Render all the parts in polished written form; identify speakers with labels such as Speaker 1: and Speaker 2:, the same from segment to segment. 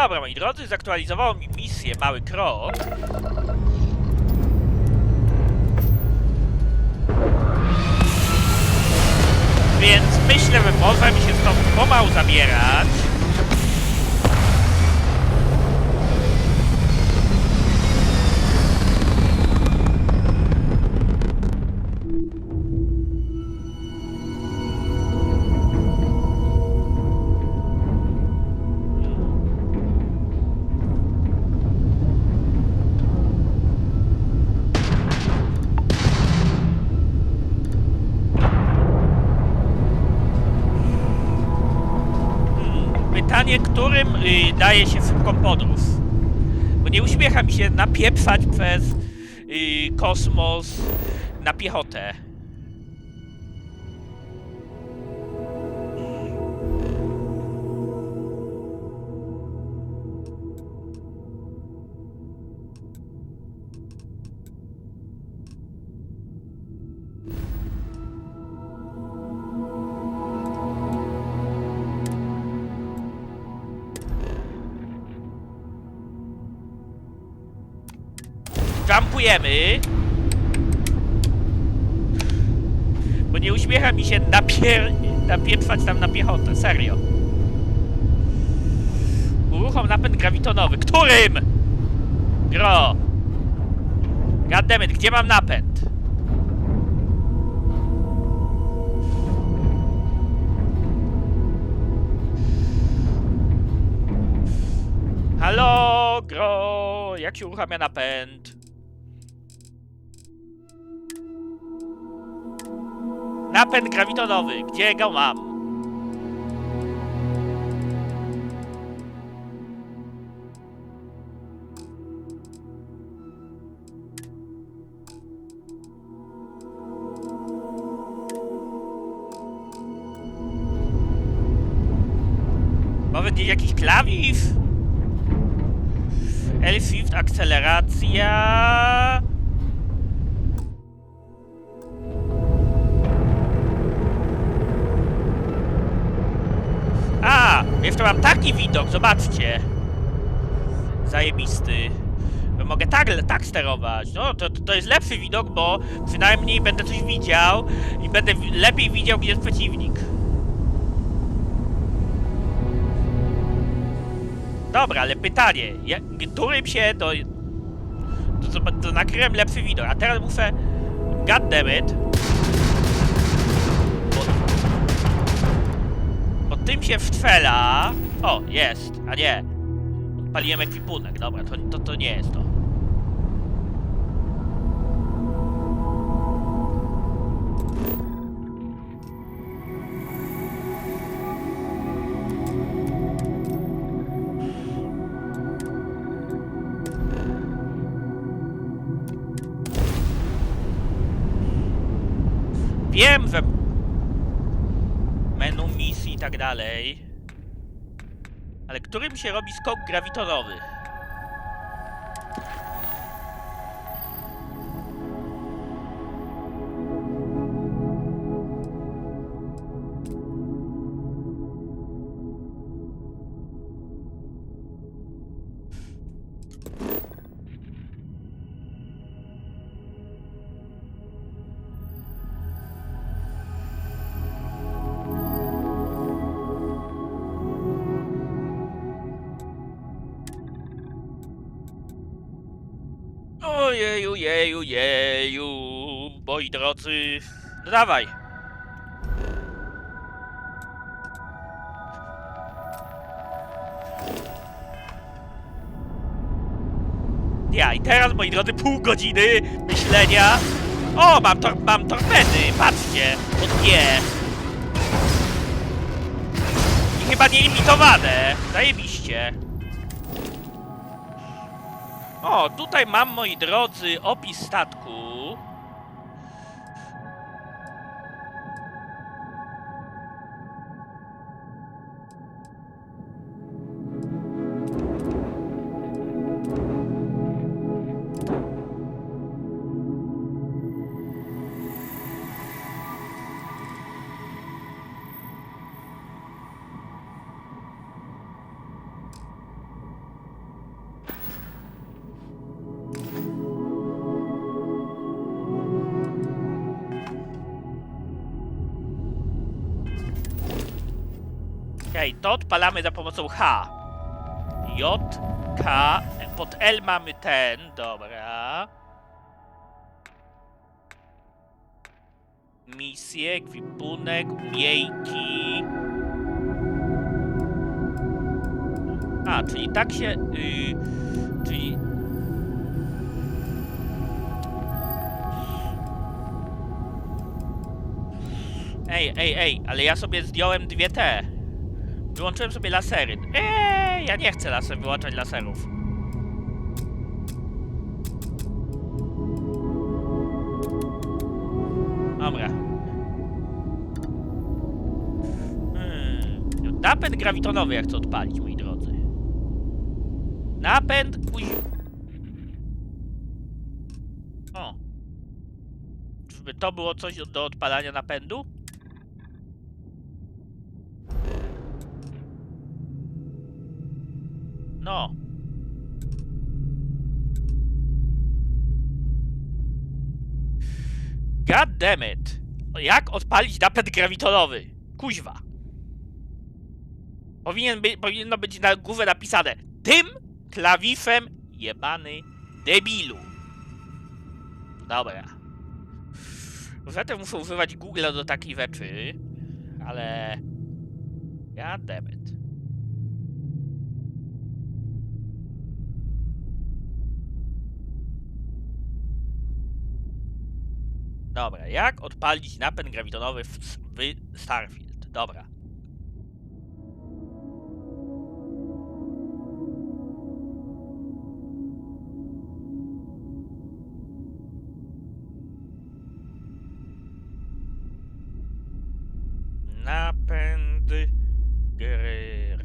Speaker 1: Dobra, moi drodzy, zaktualizowało mi misję Mały Krok. Więc myślę, że możemy się stąd pomału zabierać. Pytanie, którym daje się szybką podróż? Bo nie uśmiecha mi się napieprzać przez kosmos na piechotę. Jumpujemy. Bo nie uśmiecha mi się napieprzać tam na piechotę, serio. Uruchom napęd grawitonowy. Którym? Gro. Goddammit, gdzie mam napęd? Halo, Gro. Jak się uruchamia napęd? Napęd grawitonowy, gdzie go mam? Może gdzieś jakiś klawisz? L-shift, akceleracja... A, jeszcze mam taki widok, zobaczcie. Zajebisty. Mogę tak sterować. No, to jest lepszy widok, bo przynajmniej będę coś widział i będę lepiej widział, gdzie jest przeciwnik. Dobra, ale pytanie, którym się to nakryłem lepszy widok, a teraz muszę... Goddammit. Bo tym się wstrzela... O, jest, a nie. Odpaliłem ekwipunek, dobra, to nie jest to. Wiem, że menu misji i tak dalej, ale którym się robi skok grawitonowy? Ojeju, jeju, jeju, moi drodzy. No dawaj. Ja i teraz, moi drodzy, pół godziny myślenia. O, mam torpedy, patrzcie, o dwie. I chyba nielimitowane, zajebiście. O, tutaj mam, moi drodzy, opis statku. Okej, to odpalamy za pomocą H. J, K, pod L mamy ten, dobra. Misję, ekwipunek, umiejki. A, czyli tak się... czyli... Ej, ale ja sobie zdjąłem dwie te. Wyłączyłem sobie lasery. Ja nie chcę wyłączać laserów. Dobra. Napęd grawitonowy ja chcę odpalić, moi drodzy. Napęd... O. Czyżby to było coś do odpalania napędu? No. God damn it. Jak odpalić napęd grawitonowy? Kuźwa. Powinno być na głowę napisane: tym klawiszem jebany debilu. Dobra. Zatem muszę używać Google'a do takich rzeczy, ale... God damn it. Dobra, jak odpalić napęd grawitonowy w Starfield? Dobra. Napęd grawitonowy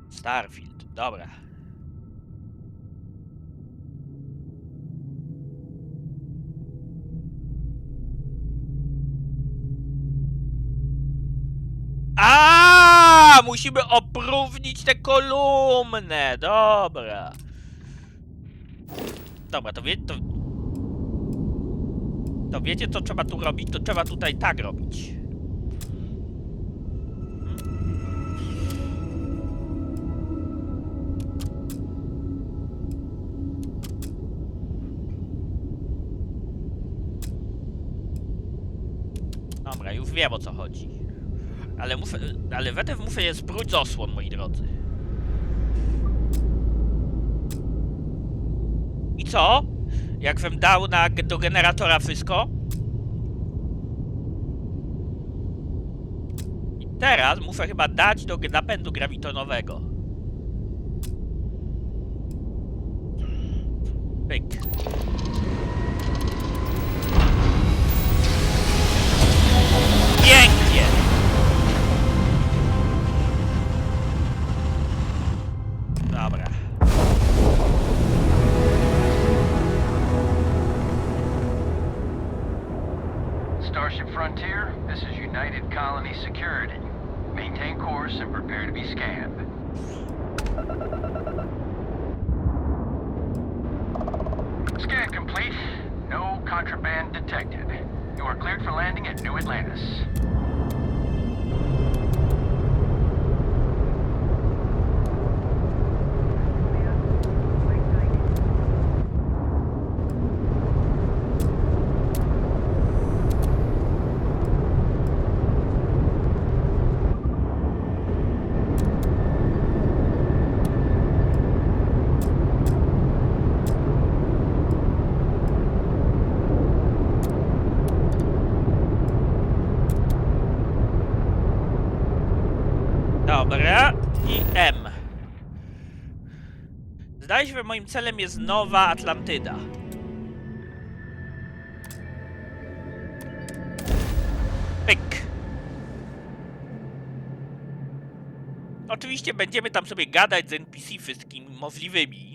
Speaker 1: Starfield, dobra. Musimy opróżnić tę kolumnę, dobra. Dobra, to wiecie, co trzeba tu robić? To trzeba tutaj tak robić. Dobra, już wiem, o co chodzi. Ale wetew muszę je spróć z osłon, moi drodzy. I co? Jakbym dał do generatora wszystko? I teraz muszę chyba dać do napędu grawitonowego. Pyk. Pięknie! Dobra.
Speaker 2: Starship Frontier, this is United Colony Security. Maintain course and prepare to be scanned. Scan complete. No contraband detected. You are cleared for landing at New Atlantis.
Speaker 1: Dobra. I M. Zdaje się, że moim celem jest Nowa Atlantyda. Pyk. Oczywiście będziemy tam sobie gadać z NPC wszystkimi możliwymi.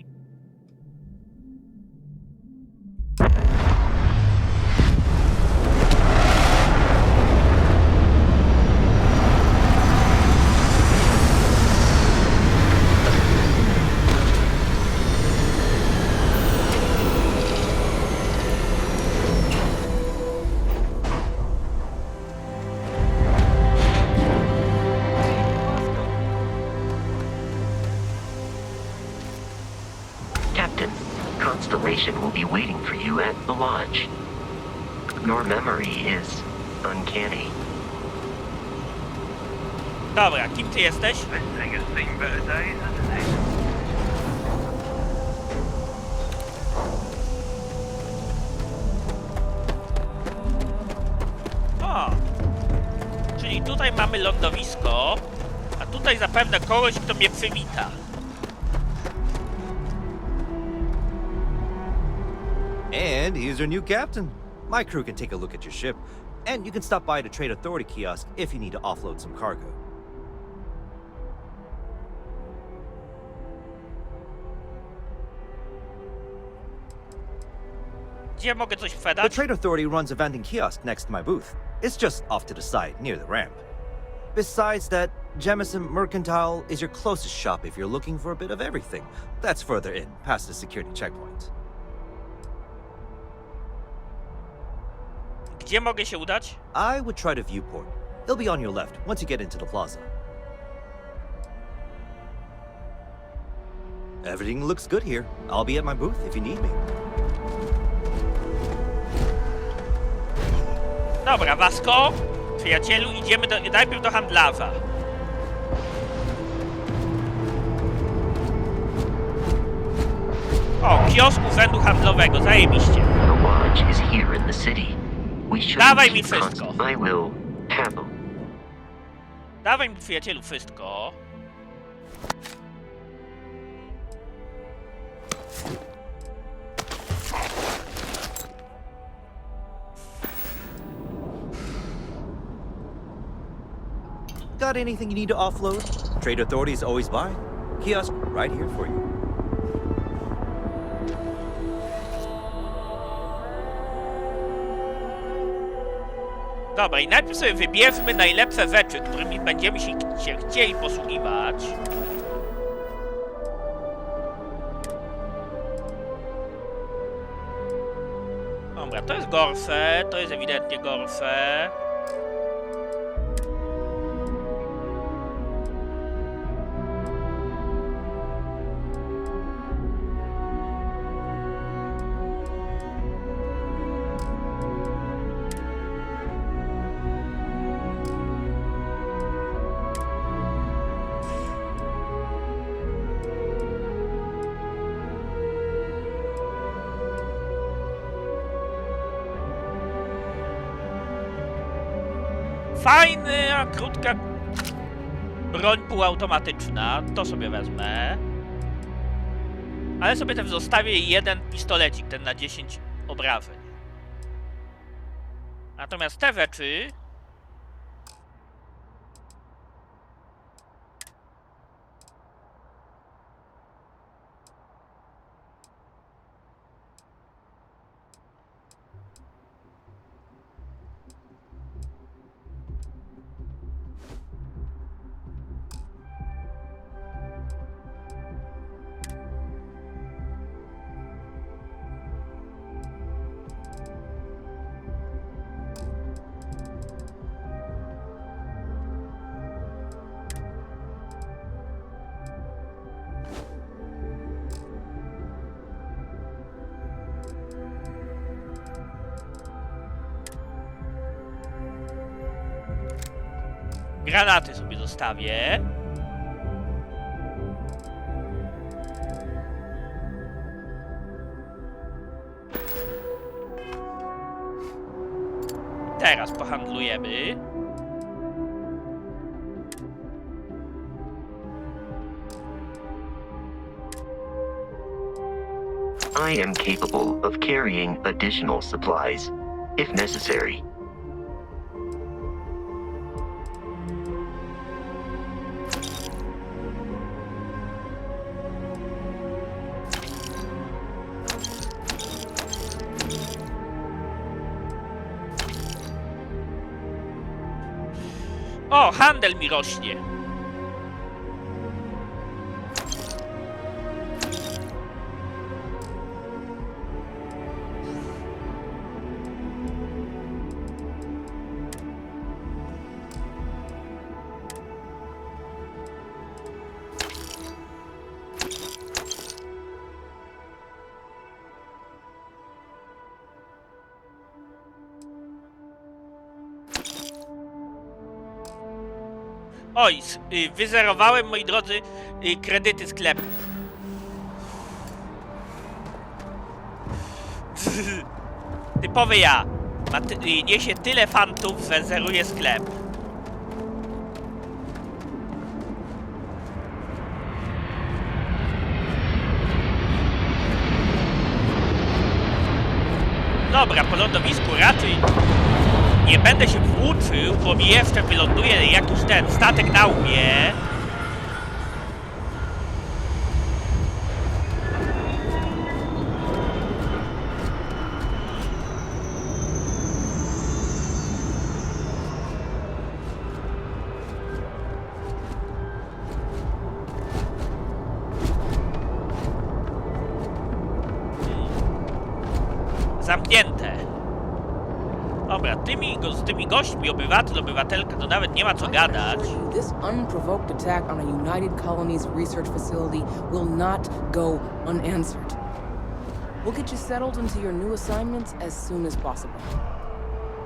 Speaker 3: constellation will be waiting for you at the lodge. Your memory is uncanny.
Speaker 1: Dobra, kim ty jesteś?
Speaker 2: This thing has seen better days, hasn't it?
Speaker 1: O! Czyli tutaj mamy lądowisko, a tutaj zapewne kogoś, kto mnie przywita.
Speaker 4: And here's our new captain. My crew can take a look at your ship, and you can stop by the Trade Authority kiosk if you need to offload some cargo.
Speaker 1: Gdzie mogę coś
Speaker 4: The
Speaker 1: sprzedać?
Speaker 4: Trade Authority runs a vending kiosk next to my booth. It's just off to the side, near the ramp. Besides that, Jemison Mercantile is your closest shop if you're looking for a bit of everything. That's further in, past the security checkpoint.
Speaker 1: Gdzie mogę się udać?
Speaker 4: I would try the viewport. It'll be on your left once you get into the plaza. Everything looks good here. I'll be at my booth if you need me.
Speaker 1: Dobra, Wasko, przyjacielu, idziemy najpierw do handlarza. O, kiosk urzędu handlowego, zajebiście.
Speaker 3: The lodge is here in the city. We should
Speaker 1: Dawaj mi wszystko.
Speaker 3: I will handle.
Speaker 1: Dawaj mi, przyjacielu, wszystko.
Speaker 4: Got anything you need to offload? Trade Authority is always by. Kiosk right here for you.
Speaker 1: Dobra, i najpierw sobie wybierzmy najlepsze rzeczy, którymi będziemy się chcieli posługiwać. Dobra, to jest gorsze, to jest ewidentnie gorsze. Fajna, krótka broń półautomatyczna, to sobie wezmę. Ale sobie też zostawię jeden pistolecik, ten na 10 obrażeń. Natomiast te rzeczy... Granaty sobie zostawię. Teraz pohandlujemy.
Speaker 3: I am capable of carrying additional supplies, if necessary.
Speaker 1: O, handel mi rośnie. Oj, wyzerowałem, moi drodzy, kredyty sklepu. Typowy ja. Niesie tyle fantów, że zeruje sklep. Dobra, po lądowisku raczej nie będę się włóczył, bo mi jeszcze wyląduje jakiś ten statek na łbie. Zamknięte. Dobra, z tymi gośćmi, obywatelka, to nawet nie ma co gadać.
Speaker 5: This unprovoked attack on a United Colonies research facility will not go unanswered. We'll get you settled into your new assignments as soon as possible.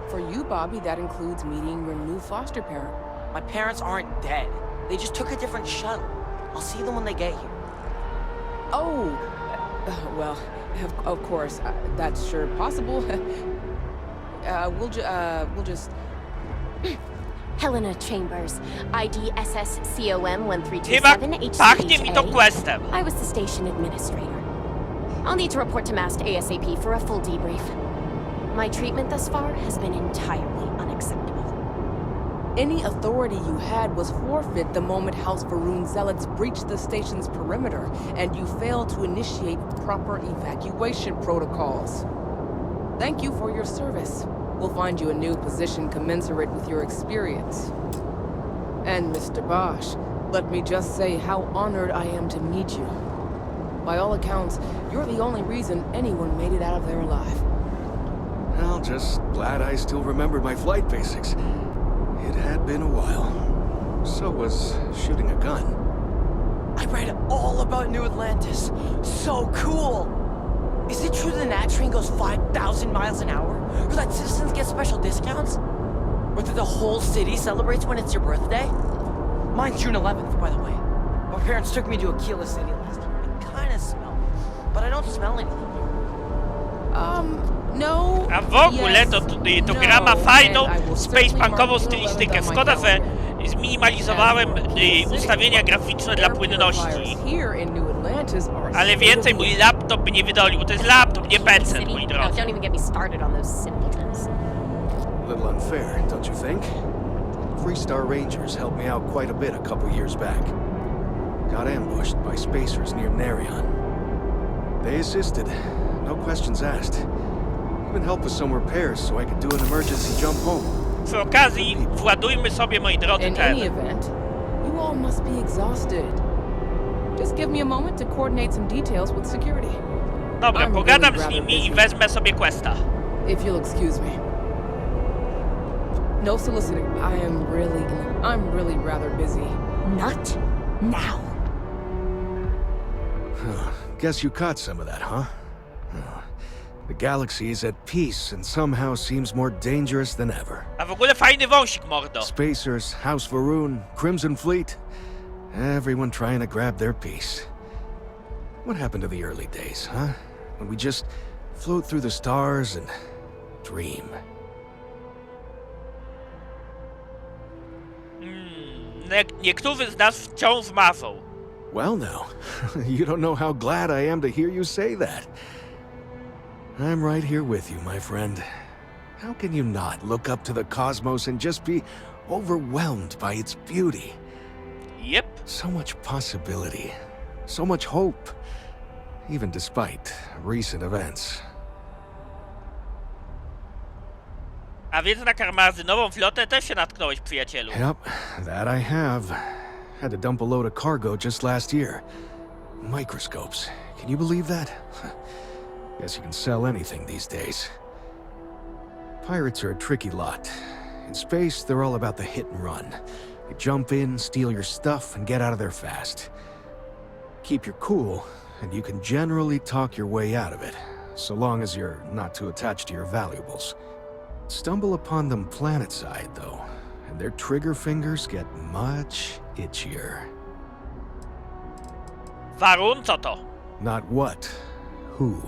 Speaker 5: For you, Bobby, that includes meeting your new foster parent.
Speaker 6: My parents aren't dead. They just took a different shuttle. I'll see them when they get here.
Speaker 5: Oh, well, of course, that's sure possible. We'll just...
Speaker 7: Helena Chambers, ID SSCOM
Speaker 1: Chyba
Speaker 7: 1327
Speaker 1: pachnie mi to
Speaker 7: HCHA.
Speaker 1: questem.
Speaker 7: I was the station administrator. I'll need to report to MAST ASAP for a full debrief. My treatment thus far has been entirely unacceptable.
Speaker 5: Any authority you had was forfeit the moment House Varun zealots breached the station's perimeter, and you failed to initiate proper evacuation protocols. Thank you for your service. We'll find you a new position commensurate with your experience. And Mr. Bosch, let me just say how honored I am to meet you. By all accounts, you're the only reason anyone made it out of there alive.
Speaker 8: Well, just glad I still remembered my flight basics. It had been a while. So was shooting a gun.
Speaker 6: I read all about New Atlantis. So cool! Is it true the Nat train goes 5,000 miles an hour? Or that citizens get special discounts? Or that the whole city celebrates when it's your birthday? Mine's June 11th, by the way. My parents took me to Aquila City last year. I kinda smell, but I don't smell anything.
Speaker 5: No.
Speaker 1: A w ogóle to gra ma fajną spacepunkową stylistykę. Szkoda, że zminimalizowałem ustawienia graficzne dla płynności. Ale więcej mój laptop by nie wydolił, bo to jest laptop, nie PC, moi drodzy.
Speaker 7: Don't even get me started on those simpletons.
Speaker 8: A little unfair, don't you think? Freestar Rangers helped me out quite a bit a couple years back. Got ambushed by spacers near Narion. They assisted, no questions asked. Even helped with some repairs so I could do an emergency jump home.
Speaker 1: Przy okazji władujmy sobie, moi drodzy,
Speaker 5: In any event, you all must be exhausted. Just give me a moment to coordinate some details with security.
Speaker 1: Dobra,
Speaker 5: I'm
Speaker 1: pogadam
Speaker 5: really
Speaker 1: z nimi
Speaker 5: rather
Speaker 1: i
Speaker 5: busy.
Speaker 1: wezmę sobie questa.
Speaker 5: If you'll excuse me. No soliciting. I'm really rather busy.
Speaker 7: Not now.
Speaker 8: Guess you caught some of that, huh? The galaxy is at peace and somehow seems more dangerous than ever.
Speaker 1: A w ogóle fajny wąsik, mordo.
Speaker 8: Spacers, House Varun, Crimson Fleet, everyone trying to grab their piece. What happened to the early days, huh? When we just float through the stars and dream.
Speaker 1: Niektórzy z nas wciąż marzą.
Speaker 8: Well now, you don't know how glad I am to hear you say that. I'm right here with you, my friend. How can you not look up to the cosmos and just be overwhelmed by its beauty?
Speaker 1: Yep.
Speaker 8: So much possibility, so much hope, even despite recent events.
Speaker 1: A więc na karmazynową flotę też się natknąłeś, przyjacielu.
Speaker 8: Yep, that I have. Had to dump a load of cargo just last year. Microscopes. Can you believe that? Guess you can sell anything these days. Pirates are a tricky lot. In space, they're all about the hit and run. They jump in, steal your stuff, and get out of there fast. Keep your cool, and you can generally talk your way out of it, so long as you're not too attached to your valuables. Stumble upon them planetside, though, and their trigger fingers get much itchier.
Speaker 1: Warun, co to?
Speaker 8: Not what, who.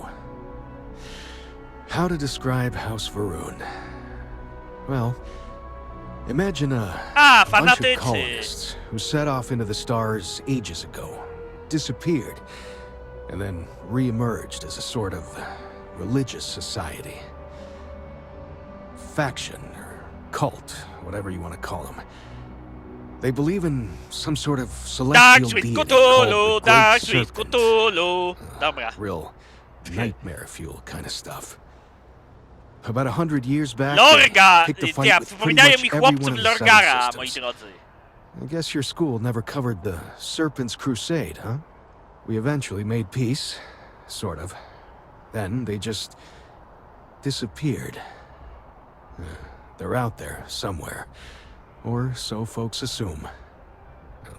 Speaker 8: How to describe House Varun? Well, imagine a bunch of
Speaker 1: fanatycy.
Speaker 8: colonists who set off into the stars ages ago, disappeared, and then re-emerged as a sort of religious society. Faction, or cult, whatever you want to call them. They believe in some sort of
Speaker 1: Dark
Speaker 8: celestial
Speaker 1: Sweet
Speaker 8: deity
Speaker 1: Cthulhu,
Speaker 8: called the
Speaker 1: Dark
Speaker 8: Great
Speaker 1: Sweet
Speaker 8: Serpent.
Speaker 1: Cthulhu. Dobra.
Speaker 8: Real nightmare fuel kind of stuff. About 100 years back,
Speaker 1: Lorga!
Speaker 8: they picked a fight
Speaker 1: Ja,
Speaker 8: with pretty
Speaker 1: przypominają
Speaker 8: much
Speaker 1: mi
Speaker 8: every
Speaker 1: chłopców
Speaker 8: one of the
Speaker 1: Lorgara,
Speaker 8: settled
Speaker 1: moi
Speaker 8: systems.
Speaker 1: drodzy.
Speaker 8: I guess your school never covered the Serpent's Crusade, huh? We eventually made peace, sort of. Then they just disappeared. They're out there somewhere, or so folks assume.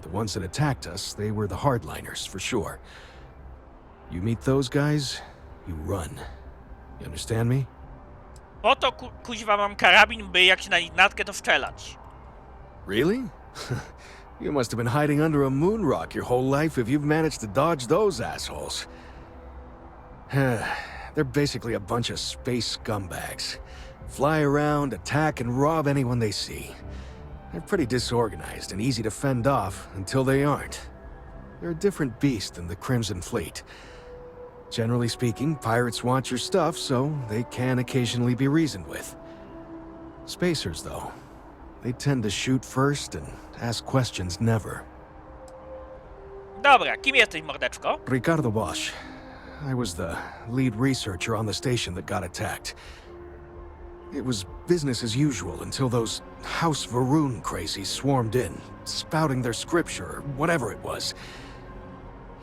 Speaker 8: The ones that attacked us, they were the hardliners, for sure. You meet those guys, you run. You understand me?
Speaker 1: Po to kuźwa mam karabin, by jak się na nich natknę, to strzelać.
Speaker 8: Really? You must have been hiding under a moon rock your whole life if you've managed to dodge those assholes. They're basically a bunch of space scumbags. Fly around, attack, and rob anyone they see. They're pretty disorganized and easy to fend off until they aren't. They're a different beast than the Crimson Fleet. Generally speaking, pirates want your stuff, so they can occasionally be reasoned with. Spacers, though, they tend to shoot first and ask questions never.
Speaker 1: Dobra, kim jesteś, mordeczko?
Speaker 8: Ricardo Bosch. I was the lead researcher on the station that got attacked. It was business as usual until those House Varun crazies swarmed in, spouting their scripture or whatever it was.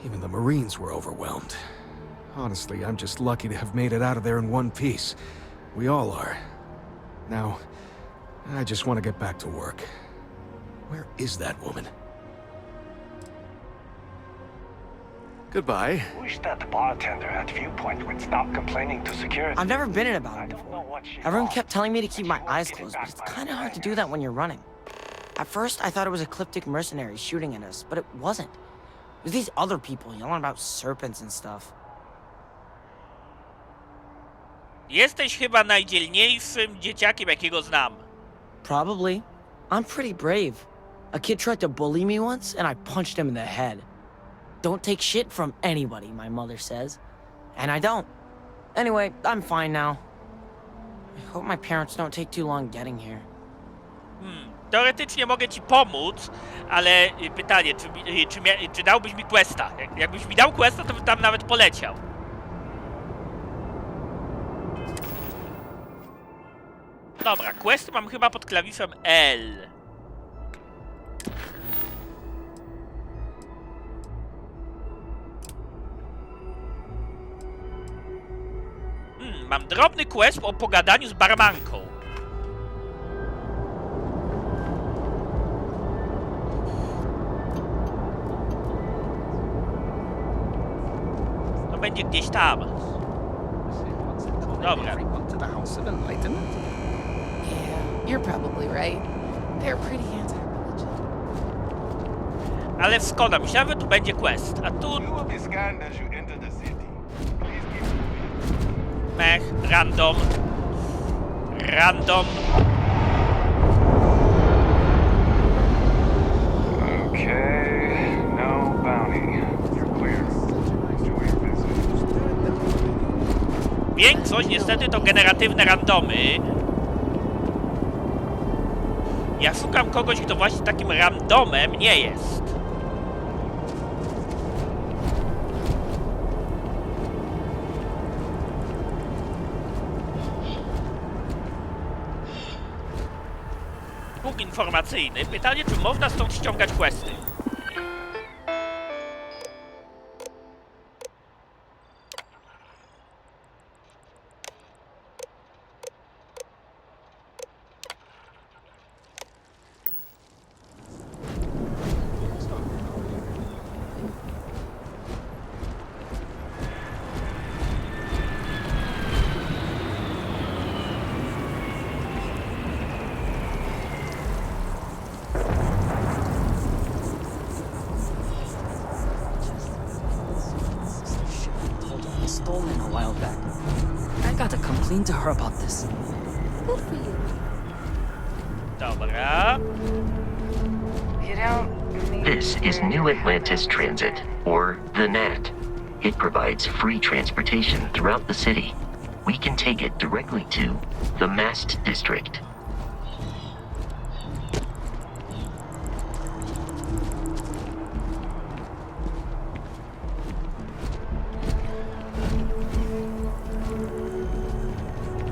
Speaker 8: Even the Marines were overwhelmed. Honestly, I'm just lucky to have made it out of there in one piece. We all are. Now, I just want to get back to work. Where is that woman? Goodbye.
Speaker 9: Wish that bartender at Viewpoint would stop complaining to security.
Speaker 6: I've never been in a
Speaker 9: I
Speaker 6: battle
Speaker 9: don't know
Speaker 6: before.
Speaker 9: what she
Speaker 6: Everyone
Speaker 9: wants,
Speaker 6: kept telling me to
Speaker 9: but
Speaker 6: keep
Speaker 9: she
Speaker 6: my
Speaker 9: won't
Speaker 6: eyes
Speaker 9: get it
Speaker 6: closed, but
Speaker 9: back
Speaker 6: it's
Speaker 9: by
Speaker 6: kind of
Speaker 9: the
Speaker 6: hard to
Speaker 9: end.
Speaker 6: do that when you're running. At first, I thought it was ecliptic mercenaries shooting at us, but it wasn't. It was these other people yelling about serpents and stuff.
Speaker 1: Jesteś chyba najdzielniejszym dzieciakiem, jakiego znam.
Speaker 6: Probably. I'm pretty brave. A kid tried to bully me once, and I punched him in the head. Don't take shit from anybody, my mother says. And I don't. Anyway, I'm fine now. I hope my parents don't take too long getting here.
Speaker 1: Teoretycznie mogę ci pomóc, ale pytanie, czy dałbyś mi questa? Jakbyś mi dał questa, to bym tam nawet poleciał. Dobra, questy mam chyba pod klawiszem L. Mam drobny quest o pogadaniu z barmanką. To będzie gdzieś tam. Dobra.
Speaker 5: Yeah, you're probably right. They're pretty anti-religion.
Speaker 1: Ale szkoda, myślałem, że tu będzie quest. A tu...
Speaker 9: You will be scanned as you enter the city. Please keep
Speaker 1: Mech, random. Random.
Speaker 9: Okay, no bounty. You're clear. Enjoy your visit.
Speaker 1: Większość niestety to generatywne randomy. Ja szukam kogoś, kto właśnie takim randomem nie jest. Punkt informacyjny. Pytanie, czy można stąd ściągać questy?
Speaker 10: stolen a while back. I gotta complain to her about this.
Speaker 7: Good for you.
Speaker 1: Dobra.
Speaker 3: This is New Atlantis Transit, or the NAT. It provides free transportation throughout the city. We can take it directly to the Mast District.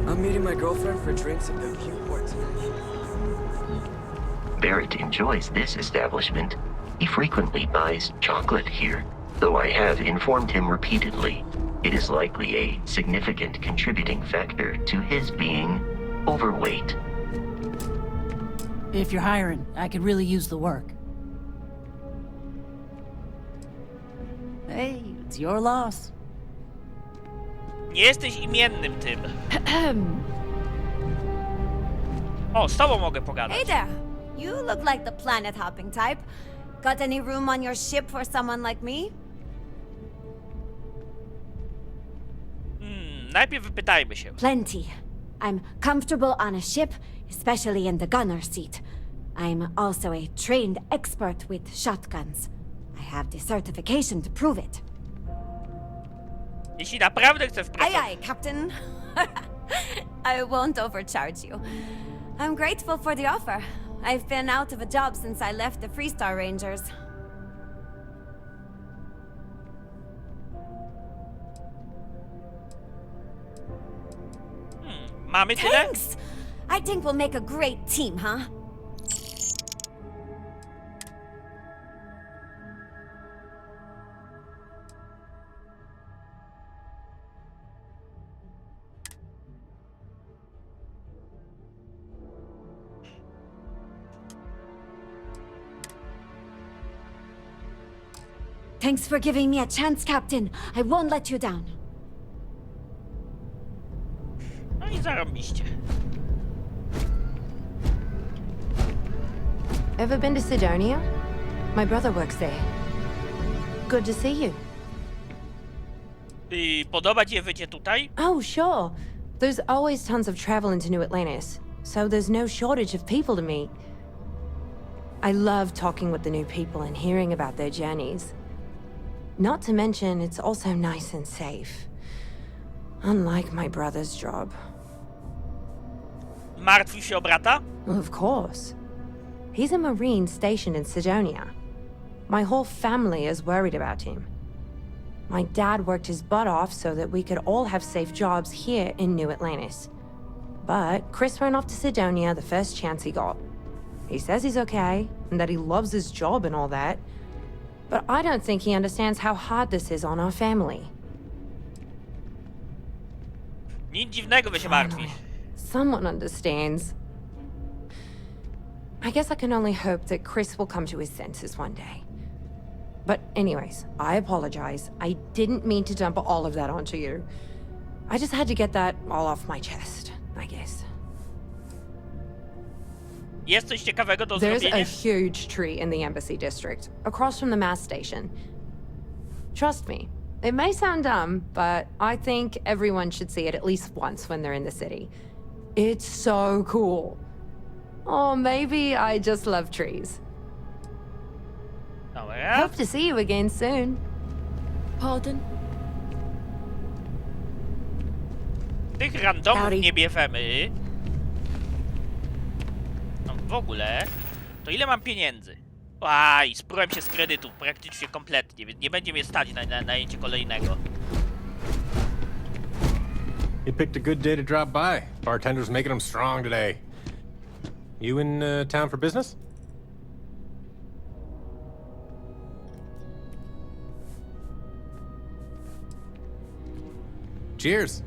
Speaker 10: I'm meeting my girlfriend for drinks at the viewport.
Speaker 3: Barrett enjoys this establishment. He frequently buys chocolate here, though I have informed him repeatedly it is likely a significant contributing factor to his being overweight.
Speaker 11: If you're hiring, I could really use the work. Hey, it's your loss.
Speaker 1: Nie jesteś imiennym tym. O, z tobą mogę pogadać.
Speaker 12: Hey there! You look like the planet hopping type. Got any room on your ship for someone like me?
Speaker 1: Najpierw wypytajmy się.
Speaker 12: Plenty. I'm comfortable on a ship, especially in the gunner seat. I'm also a trained expert with shotguns. I have the certification to prove it.
Speaker 1: Jeśli naprawdę chcesz
Speaker 12: Aye,
Speaker 1: pracować...
Speaker 12: aye, Captain. I won't overcharge you. I'm grateful for the offer. I've been out of a job since I left the Freestar Rangers.
Speaker 1: Mamy tyle?
Speaker 12: Thanks! I think we'll make a great team, huh? Thanks for giving me a chance, Captain. I won't let you down.
Speaker 1: No i zarobiście.
Speaker 13: Ever been to Sidonia? My brother works there. Good to see you.
Speaker 1: Podoba ci się bycie tutaj?
Speaker 13: Oh, sure. There's always tons of travel into New Atlantis, so there's no shortage of people to meet. I love talking with the new people and hearing about their journeys. Not to mention, it's also nice and safe. Unlike my brother's job.
Speaker 1: Martwisz się o brata?
Speaker 13: Of course. He's a Marine stationed in Sidonia. My whole family is worried about him. My dad worked his butt off so that we could all have safe jobs here in New Atlantis. But Chris ran off to Sidonia the first chance he got. He says he's okay, and that he loves his job and all that. But I don't think he understands how hard this is on our family.
Speaker 1: Nic dziwnego, by się martwisz.
Speaker 13: Someone understands. I guess I can only hope that Chris will come to his senses one day. But anyways, I apologize. I didn't mean to dump all of that onto you. I just had to get that all off my chest, I guess.
Speaker 1: Jest coś ciekawego do
Speaker 13: There's
Speaker 1: zrobienia?
Speaker 13: a huge tree in the Embassy District, across from the mass station. Trust me, it may sound dumb, but I think everyone should see it at least once when they're in the city. It's so cool. Or maybe I just love trees.
Speaker 1: Dobra.
Speaker 13: Hope to see you again soon.
Speaker 11: Pardon?
Speaker 1: Tych randomów
Speaker 5: Howdy.
Speaker 1: nie bierzemy. No, w ogóle, to ile mam pieniędzy? Aj, sprółem się z kredytów praktycznie kompletnie, więc nie będzie mnie stać na najęcie kolejnego.
Speaker 14: You picked a good day to drop by. Bartender's making them strong today. You in town for business? Cheers.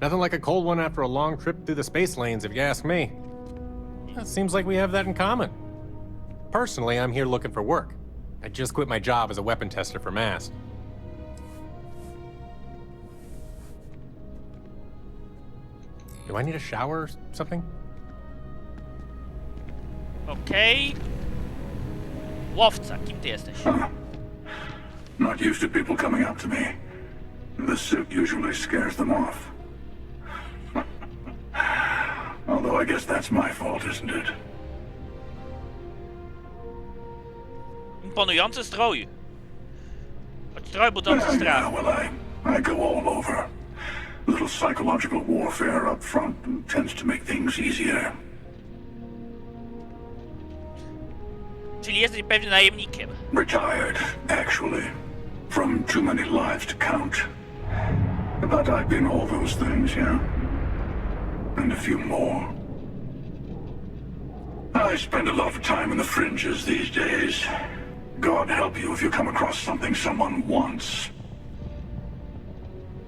Speaker 14: Nothing like a cold one after a long trip through the space lanes, if you ask me. It seems like we have that in common. Personally, I'm here looking for work. I just quit my job as a weapon tester for MAST. Do I need a shower or something?
Speaker 1: Okej. Łowca, kim ty jesteś?
Speaker 9: Not used to people coming up to me. This suit usually scares them off. Although I guess that's my fault, isn't it?
Speaker 1: Imponujący strój. Choć trochę budzący strach.
Speaker 9: Well, I go all over. A little psychological warfare up front tends to make things easier.
Speaker 1: Czyli jesteś pewnie najemnikiem.
Speaker 9: Retired, actually. From too many lives to count. But I've been all those things, yeah? And a few more. I spend a lot of time in the fringes these days. God help you if you come across something someone wants.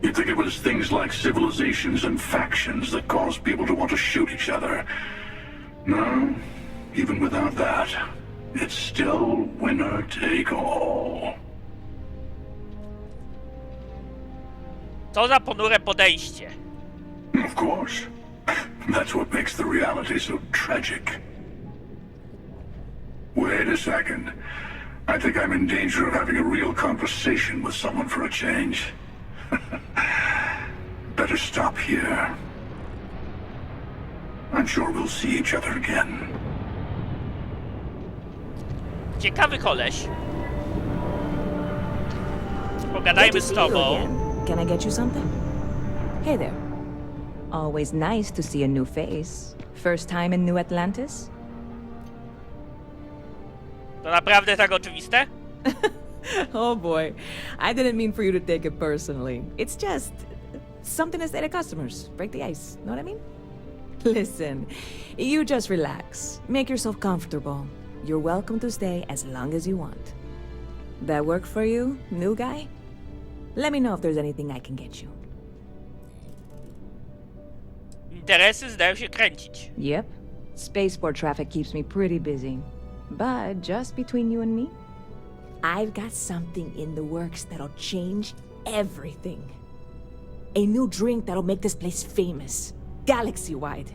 Speaker 9: You'd think it was things like civilizations and factions that cause people to want to shoot each other. No, even without that, it's still winner take all.
Speaker 1: Co za ponure podejście.
Speaker 9: Of course. That's what makes the reality so tragic. Wait a second. I think I'm in danger of having a real conversation with someone for a change. Better stop here. I'm sure we'll see each other again.
Speaker 1: Ciekawy koleś. Pogadajmy z tobą.
Speaker 10: Can I get you something? Hey there. Always nice to see a new face. First time in New Atlantis?
Speaker 1: To naprawdę tak oczywiste?
Speaker 10: Oh boy, I didn't mean for you to take it personally. It's just something to say to customers. Break the ice, know what I mean? Listen, you just relax. Make yourself comfortable. You're welcome to stay as long as you want. That work for you, new guy? Let me know if there's anything I can get you.
Speaker 1: Interesy zdają się kręcić.
Speaker 10: Yep. Spaceport traffic keeps me pretty busy. But just between you and me, I've got something in the works that'll change everything. A new drink that'll make this place famous. Galaxy-wide.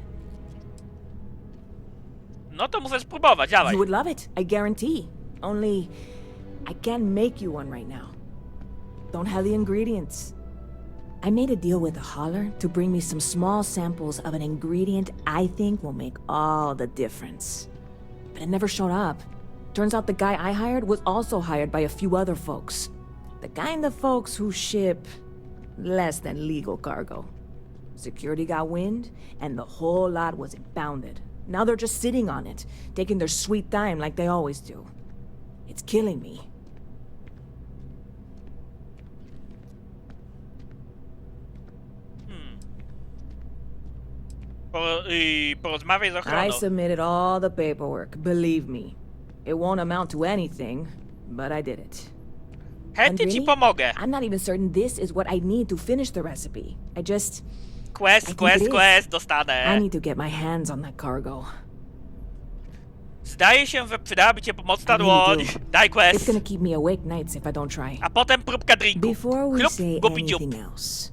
Speaker 1: No to muszę spróbować, dawaj.
Speaker 10: You would love it, I guarantee. Only, I can't make you one right now. Don't have the ingredients. I made a deal with a hauler to bring me some small samples of an ingredient I think will make all the difference. But it never showed up. Turns out the guy I hired was also hired by a few other folks. The kind of folks who ship less than legal cargo. Security got wind, and the whole lot was impounded. Now they're just sitting on it, taking their sweet time like they always do. It's killing me.
Speaker 1: Porozmawiaj z ochroną.
Speaker 10: I submitted all the paperwork, believe me. It won't amount to anything, but I did it.
Speaker 1: Chętnie ci pomogę.
Speaker 10: I'm not even certain this is what I need to finish the recipe.
Speaker 1: Quest, dostanę.
Speaker 10: I need to get my hands on that cargo.
Speaker 1: Zdaje się, że przydałaby cię pomocna dłoń. Daj
Speaker 10: It's
Speaker 1: quest.
Speaker 10: gonna keep me awake nights if I don't try.
Speaker 1: A potem próbka drinku.
Speaker 10: Before we
Speaker 1: Chlup,
Speaker 10: say
Speaker 1: głupi dziób.
Speaker 10: anything else,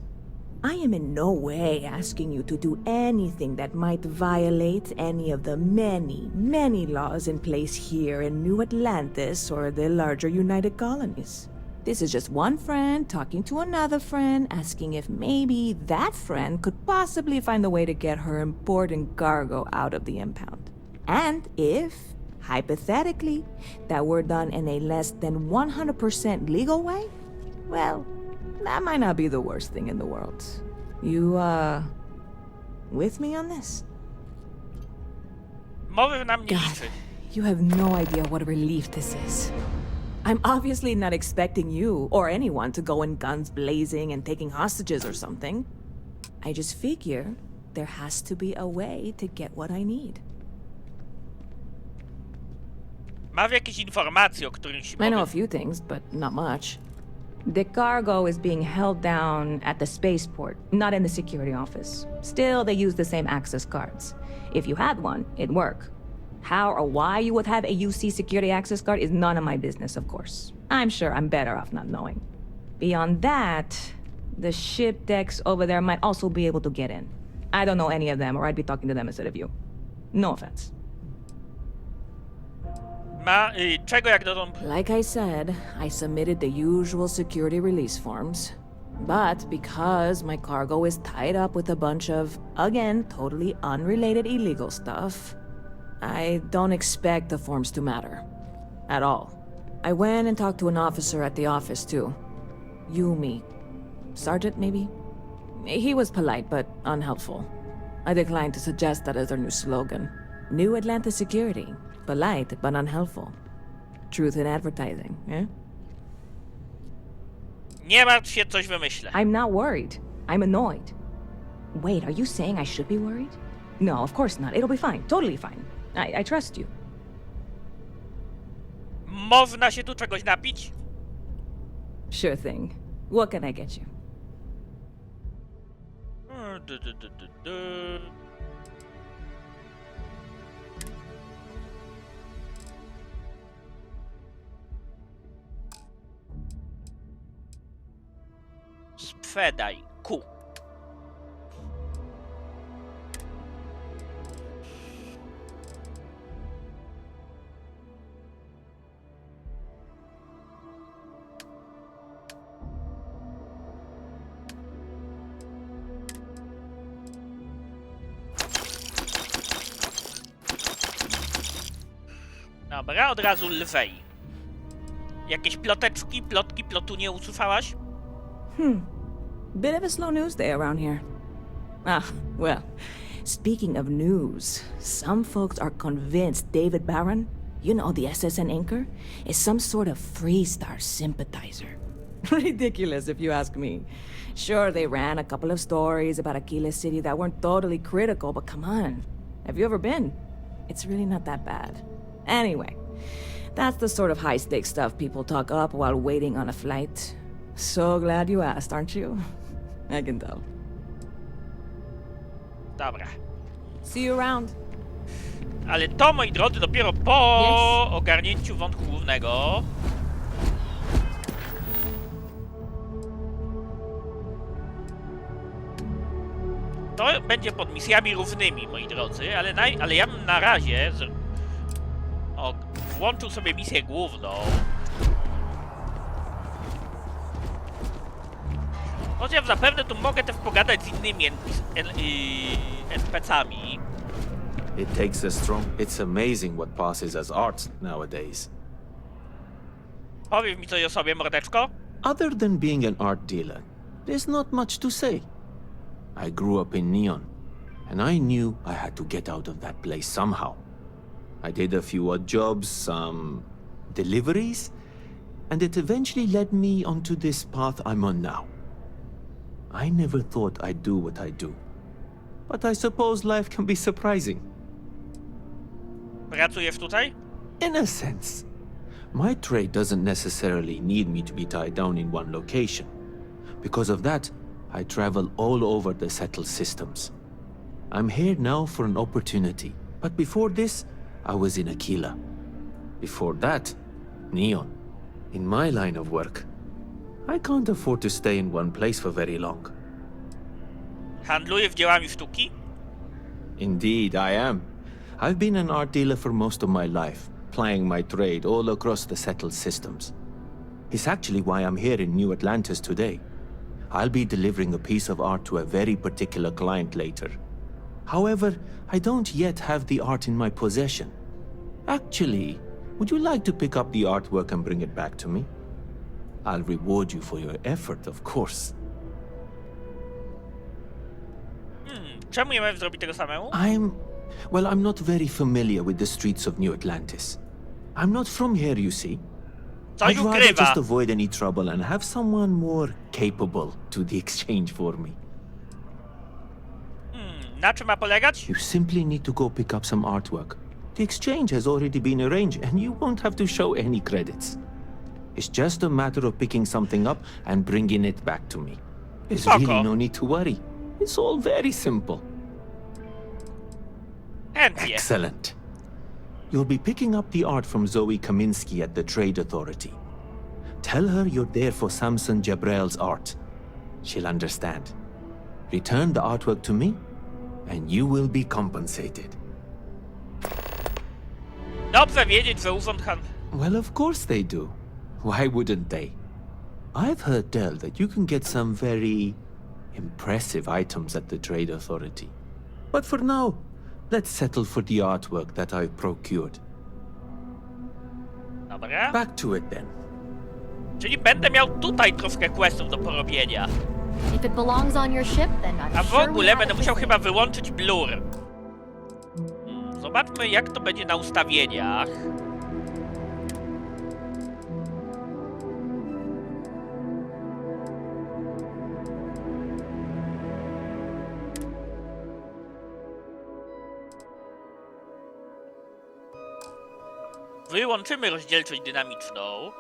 Speaker 10: I am in no way asking you to do anything that might violate any of the many, many laws in place here in New Atlantis or the larger United Colonies. This is just one friend talking to another friend, asking if maybe that friend could possibly find a way to get her important cargo out of the impound. And if, hypothetically, that were done in a less than 100% legal way, well, that might not be the worst thing in the world. You, with me on this?
Speaker 1: Mowy nam nie
Speaker 10: God,
Speaker 1: liczy.
Speaker 10: you have no idea what a relief this is. I'm obviously not expecting you or anyone to go in guns blazing and taking hostages or something. I just figure there has to be a way to get what I need.
Speaker 1: Masz jakieś informacje, o których się
Speaker 10: I know a few things, but not much. The cargo is being held down at the spaceport, not in the security office. Still, they use the same access cards. If you had one, it'd work. How or why you would have a UC security access card is none of my business, of course. I'm sure I'm better off not knowing. Beyond that, the ship decks over there might also be able to get in. I don't know any of them, or I'd be talking to them instead of you. No offense.
Speaker 1: Czego jak dotąd?
Speaker 10: Like I said, I submitted the usual security release forms. But because my cargo is tied up with a bunch of, again, totally unrelated illegal stuff, I don't expect the forms to matter. At all. I went and talked to an officer at the office, too. Yumi. Sergeant, maybe? He was polite, but unhelpful. I declined to suggest that as their new slogan. New Atlanta Security. Polite, but unhelpful. Truth in advertising, eh?
Speaker 1: Nie martw się, coś wymyślę.
Speaker 10: I'm not worried. I'm annoyed. Wait, are you saying I should be worried? No, of course not. It'll be fine. Totally fine. I trust you.
Speaker 1: Można się tu czegoś napić?
Speaker 10: Sure thing. What can I get you?
Speaker 1: Sprzedaj. Ku. Dobra, od razu lwej. Jakieś ploteczki, plotki, plotunie usłyszałaś?
Speaker 10: Bit of a slow news day around here. Ah, well, speaking of news, some folks are convinced David Barron, you know, the SSN anchor, is some sort of Freestar sympathizer. Ridiculous, if you ask me. Sure, they ran a couple of stories about Aquila City that weren't totally critical, but come on. Have you ever been? It's really not that bad. Anyway, that's the sort of high-stakes stuff people talk up while waiting on a flight. So glad you asked, aren't you? I can tell.
Speaker 1: Dobra.
Speaker 10: See you around.
Speaker 1: Ale to, moi drodzy, dopiero po ogarnięciu wątku głównego. To będzie pod misjami równymi, moi drodzy, ale ja bym na razie włączył sobie misję główną. Chociaż zapewne tu mogę też pogadać z innymi NPC-ami.
Speaker 15: It takes a strong... It's amazing what passes as art nowadays.
Speaker 1: Powiedz mi coś o sobie, mordeczko.
Speaker 15: Other than being an art dealer, there's not much to say. I grew up in Neon, and I knew I had to get out of that place somehow. I did a few odd jobs, some deliveries, and it eventually led me onto this path I'm on now. I never thought I'd do what I do, but I suppose life can be surprising.
Speaker 1: Pracujesz tutaj?
Speaker 15: In a sense. My trade doesn't necessarily need me to be tied down in one location. Because of that, I travel all over the settled systems. I'm here now for an opportunity, but before this, I was in Aquila. Before that, Neon. In my line of work, I can't afford to stay in one place for very long.
Speaker 1: Handlujesz dziełami sztuki?
Speaker 15: Indeed, I am. I've been an art dealer for most of my life, plying my trade all across the settled systems. It's actually why I'm here in New Atlantis today. I'll be delivering a piece of art to a very particular client later. However, I don't yet have the art in my possession. Actually, would you like to pick up the artwork and bring it back to me? I'll reward you for your effort, of course.
Speaker 1: Czemu nie możesz zrobić tego samemu?
Speaker 15: I'm not very familiar with the streets of New Atlantis. I'm not from here, you see. I'd rather just avoid any trouble and have someone more capable do the exchange for me.
Speaker 1: Na czym ma polegać?
Speaker 15: You simply need to go pick up some artwork. The exchange has already been arranged and you won't have to show any credits. It's just a matter of picking something up and bringing it back to me. There's really no need to worry. It's all very simple. Excellent. You'll be picking up the art from Zoe Kaminsky at the Trade Authority. Tell her you're there for Samson Jabrel's art. She'll understand. Return the artwork to me, and you will be compensated.
Speaker 1: Dobrze wiedzieć, że urząd
Speaker 15: Well, of course they do. Why wouldn't they? I've heard tell that you can get some very impressive items at the Trade Authority. But for now, let's settle for the artwork that I've procured.
Speaker 1: Dobra.
Speaker 15: Back to it then.
Speaker 1: Czyli będę miał tutaj troszkę questów do porobienia.
Speaker 16: If it belongs on your ship, then I'm
Speaker 1: A w
Speaker 16: sure we
Speaker 1: ogóle
Speaker 16: have
Speaker 1: będę
Speaker 16: it
Speaker 1: musiał
Speaker 16: missing.
Speaker 1: chyba wyłączyć blur. Zobaczmy, jak to będzie na ustawieniach. Wyłączymy rozdzielczość dynamiczną.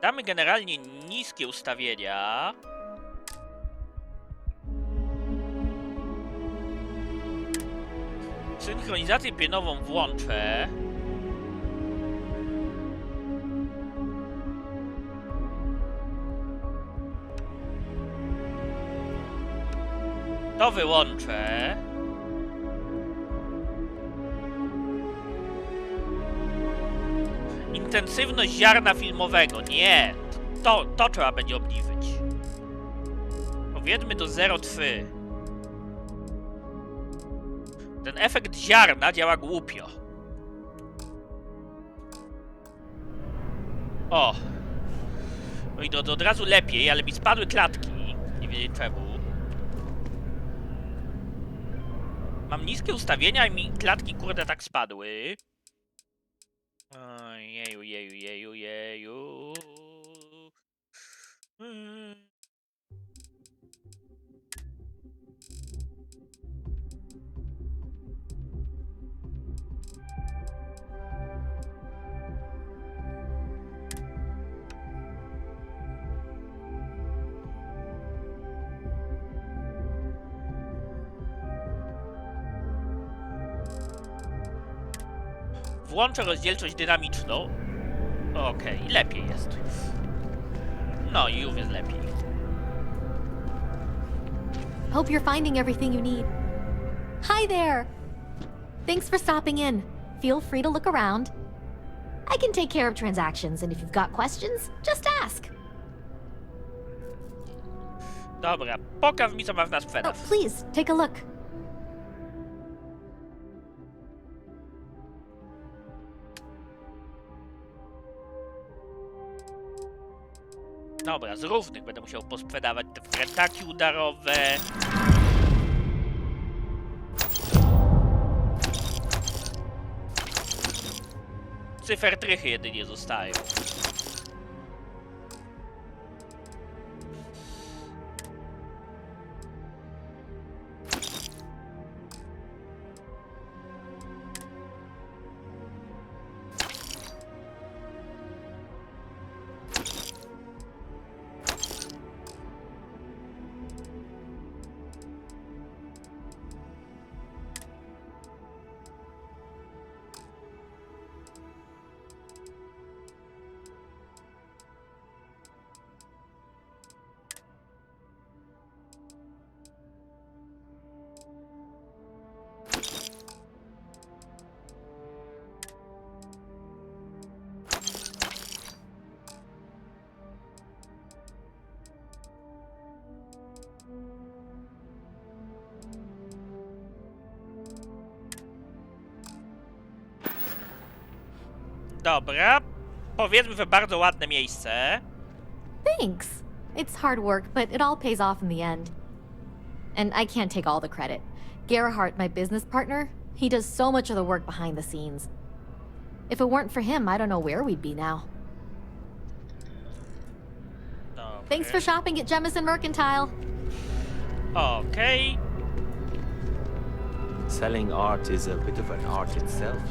Speaker 1: Damy generalnie niskie ustawienia. Synchronizację pionową włączę. To wyłączę. Intensywność ziarna filmowego. Nie. To trzeba będzie obniżyć. Powiedzmy do 0,3. Ten efekt ziarna działa głupio. O. No i od razu lepiej, ale mi spadły klatki. Nie wiem czemu. Mam niskie ustawienia i mi klatki kurde tak spadły. Jeju, jeju, jeju, jeju. Włączę rozdzielczość dynamiczną. Okej, lepiej jest. No i już jest lepiej.
Speaker 16: Hope you're finding everything you need. Hi there! Thanks for stopping in. Feel free to look around. I can take care of transactions, and if you've got questions, just ask.
Speaker 1: Dobra, pokaż mi co masz na sprzedaż.
Speaker 16: Oh, please, take a look.
Speaker 1: Dobra, z różnych będę musiał posprzedawać te wkrętaki udarowe. Cyfertrychy jedynie zostają. Dobra, powiedzmy, że bardzo ładne miejsce.
Speaker 16: Thanks. It's hard work, but it all pays off in the end. And I can't take all the credit. Gerhardt, my business partner, he does so much of the work behind the scenes. If it weren't for him, I don't know where we'd be now.
Speaker 1: Dobra.
Speaker 16: Thanks for shopping at Jemison Mercantile.
Speaker 1: Okej.
Speaker 15: Selling art is a bit of an art itself.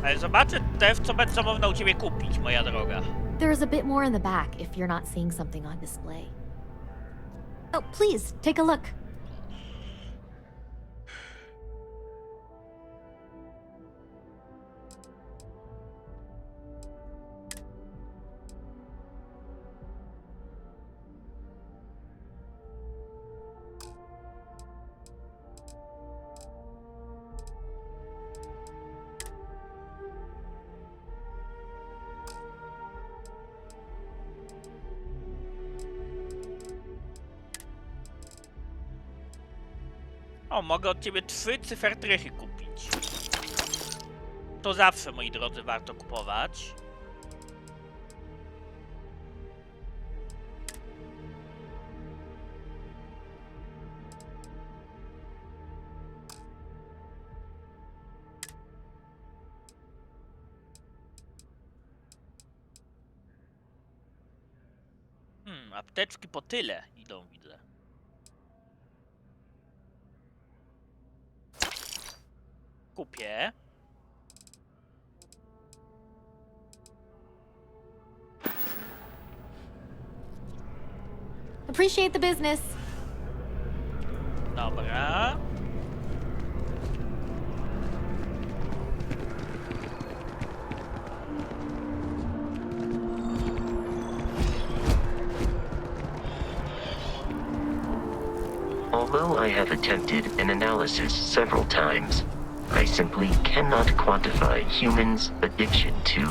Speaker 1: Ale zobaczę też, co można u ciebie kupić, moja droga.
Speaker 16: There's a bit more in the back if you're not seeing something on display. Oh, please, take a look.
Speaker 1: O, mogę od ciebie 3 cyfertrychy kupić. To zawsze, moi drodzy, warto kupować. Apteczki po tyle idą, widzę. Kupię.
Speaker 16: Appreciate the business.
Speaker 1: Dobra.
Speaker 3: Although I have attempted an analysis several times, I simply cannot quantify humans' addiction to...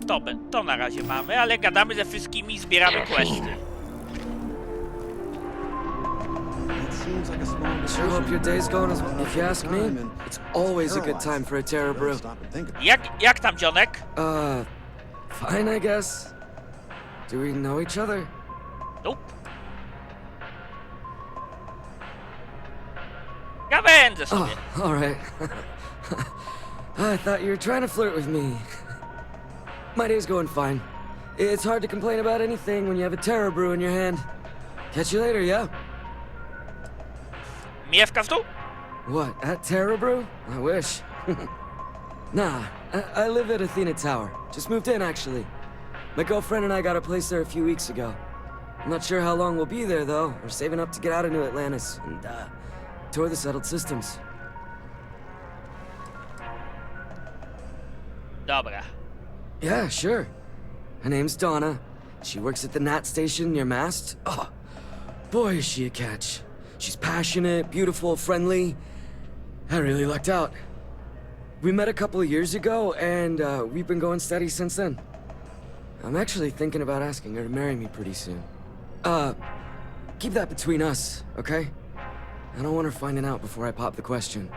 Speaker 1: Dobra, to na razie mamy, ale gadamy ze wszystkimi, zbieramy questy.
Speaker 6: Sure hope your day's going as well. If you ask me, it's always a good time for a Terra brew.
Speaker 1: Jak tam, dzionek?
Speaker 6: Fine, I guess. Do we know each other?
Speaker 1: Nope. Gawędzę sobie.
Speaker 6: Oh, alright. I thought you were trying to flirt with me. My day's going fine. It's hard to complain about anything when you have a Terra brew in your hand. Catch you later, yeah?
Speaker 1: Mieszkasz tu?
Speaker 6: What, at Terra brew? I wish. Nah, I live at Athena Tower. Just moved in, actually. My girlfriend and I got a place there a few weeks ago. I'm not sure how long we'll be there, though. We're saving up to get out of New Atlantis and, tour the settled systems.
Speaker 1: Dobra.
Speaker 6: Yeah, sure. Her name's Donna. She works at the Nat station near Mast. Oh, boy, is she a catch. She's passionate, beautiful, friendly. I really lucked out. We met a couple of years ago, and we've been going steady since then. I'm actually thinking about asking her to marry me pretty soon. Keep that between us, okay? I don't want her finding out before I pop the question.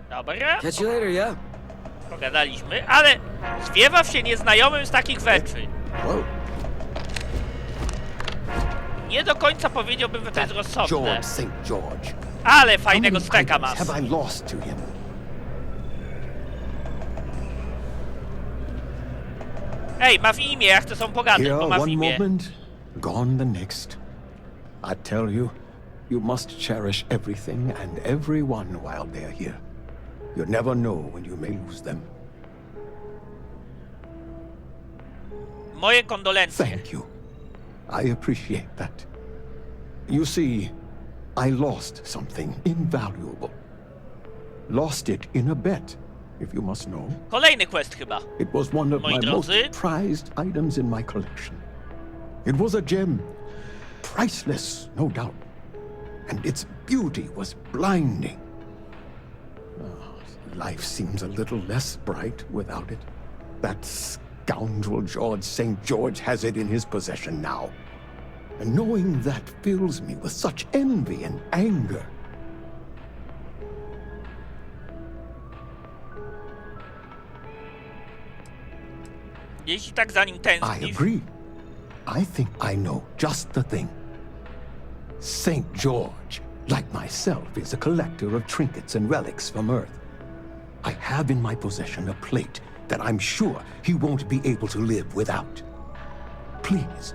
Speaker 1: Dobra.
Speaker 6: Catch you later, yeah?
Speaker 1: Pogadaliśmy, ale zwiewa się nieznajomym z takich rzeczy. Nie do końca powiedziałbym, że to jest rozsądne. Ale fajnego steka masz. Ej, ma w imię, ja chcę są pogadać, bo ma w imię.
Speaker 17: Gone the next. I tell you, you must cherish everything and everyone while they're here. You never know when you may lose them.
Speaker 1: Moje kondolencje.
Speaker 17: Thank you. I appreciate that. You see, I lost something invaluable. Lost it in a bet, if you must know.
Speaker 1: Kolejny quest chyba.
Speaker 17: It was one of
Speaker 1: Moi
Speaker 17: my
Speaker 1: drodzy.
Speaker 17: most prized items in my collection. It was a gem, priceless, no doubt. And its beauty was blinding. Life seems a little less bright without it. That scoundrel George St. George has it in his possession now. And knowing that fills me with such envy and anger.
Speaker 1: Jeśli tak za nim
Speaker 17: I
Speaker 1: tęsknisz.
Speaker 17: agree. I think I know just the thing. St. George, like myself, is a collector of trinkets and relics from Earth. I have in my possession a plate that I'm sure he won't be able to live without. Please,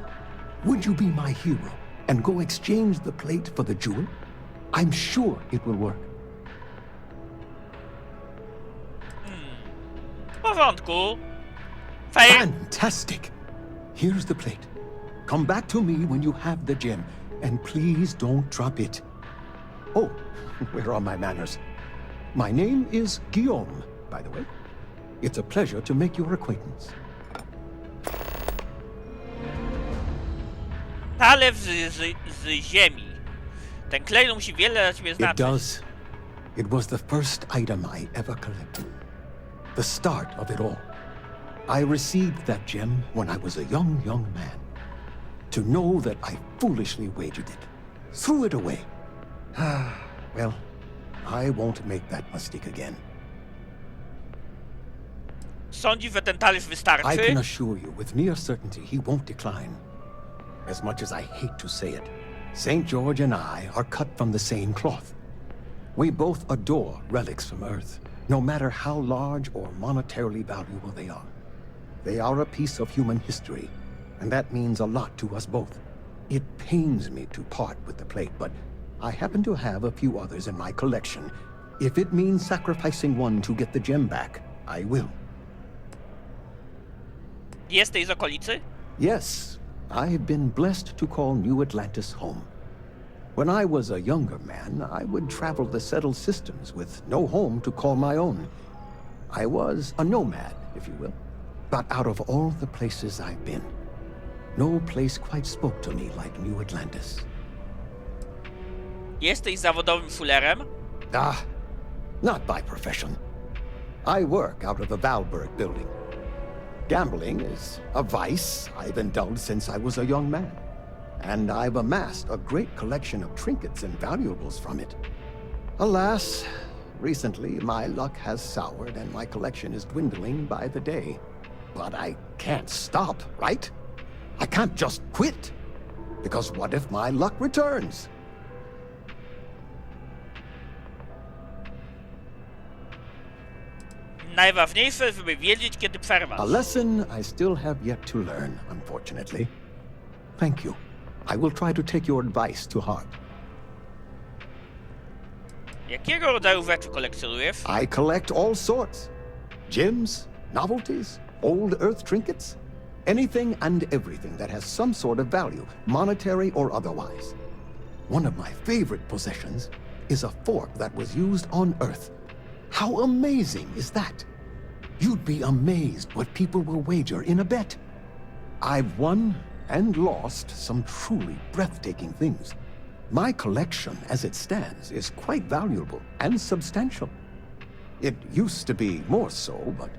Speaker 17: would you be my hero and go exchange the plate for the jewel? I'm sure it will work.
Speaker 1: W porządku. Fair.
Speaker 17: Fantastic. Here's the plate. Come back to me when you have the gem, and please don't drop it. Oh, where are my manners? My name is Guillaume, by the way. It's a pleasure to make your acquaintance.
Speaker 1: Talew z ziemi. Ten klej musi wiele dla ciebie
Speaker 17: It
Speaker 1: znaczyć.
Speaker 17: does. It was the first item I ever collected. The start of it all. I received that gem when I was a young man. to know that I foolishly wagered it. Threw it away. Well, I won't make that mistake again.
Speaker 1: Sądzi, że ten talerz
Speaker 17: I
Speaker 1: wystarczy?
Speaker 17: can assure you with near certainty he won't decline. As much as I hate to say it, St. George and I are cut from the same cloth. We both adore relics from Earth, no matter how large or monetarily valuable they are. They are a piece of human history, and that means a lot to us both. It pains me to part with the plate, but I happen to have a few others in my collection. If it means sacrificing one to get the gem back, I will.
Speaker 1: Jesteś z okolicy?
Speaker 17: Yes, I've been blessed to call New Atlantis home. When I was a younger man, I would travel the settled systems with no home to call my own. I was a nomad, if you will. But out of all the places I've been, no place quite spoke to me like New Atlantis.
Speaker 1: Jesteś zawodowym fulerem?
Speaker 17: Not by profession. I work out of the Valberg building. Gambling is a vice I've indulged since I was a young man, and I've amassed a great collection of trinkets and valuables from it. Alas, recently my luck has soured and my collection is dwindling by the day. But I can't stop, right? I can't just quit, because what if my luck returns?
Speaker 1: Najważniejsze, żeby wiedzieć, kiedy przerwać.
Speaker 17: A lesson I still have yet to learn, unfortunately. Thank you. I will try to take your advice to heart.
Speaker 1: Jakiego rodzaju rzeczy kolekcjonujesz?
Speaker 17: I collect all sorts. Gems, novelties, old Earth trinkets. Anything and everything that has some sort of value, monetary or otherwise. One of my favorite possessions is a fork that was used on Earth. How amazing is that? You'd be amazed what people will wager in a bet. I've won and lost some truly breathtaking things. My collection, as it stands, is quite valuable and substantial. It used to be more so, but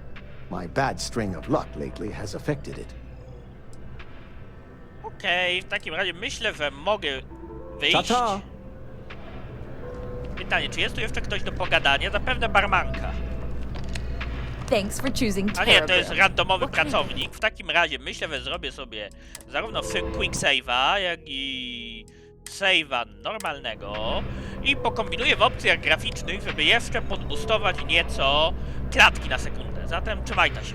Speaker 17: my bad string of luck lately has affected it.
Speaker 1: Okej, w takim razie myślę, że mogę wyjść.
Speaker 17: Ta-ta!
Speaker 1: Pytanie, czy jest tu jeszcze ktoś do pogadania? Zapewne barmanka.
Speaker 11: Thanks for choosing
Speaker 1: A nie, to
Speaker 11: Terrible.
Speaker 1: jest randomowy pracownik. W takim razie myślę, że zrobię sobie zarówno quick save'a, jak i save'a normalnego i pokombinuję w opcjach graficznych, żeby jeszcze podustować nieco klatki na sekundę. Zatem trzymajcie się.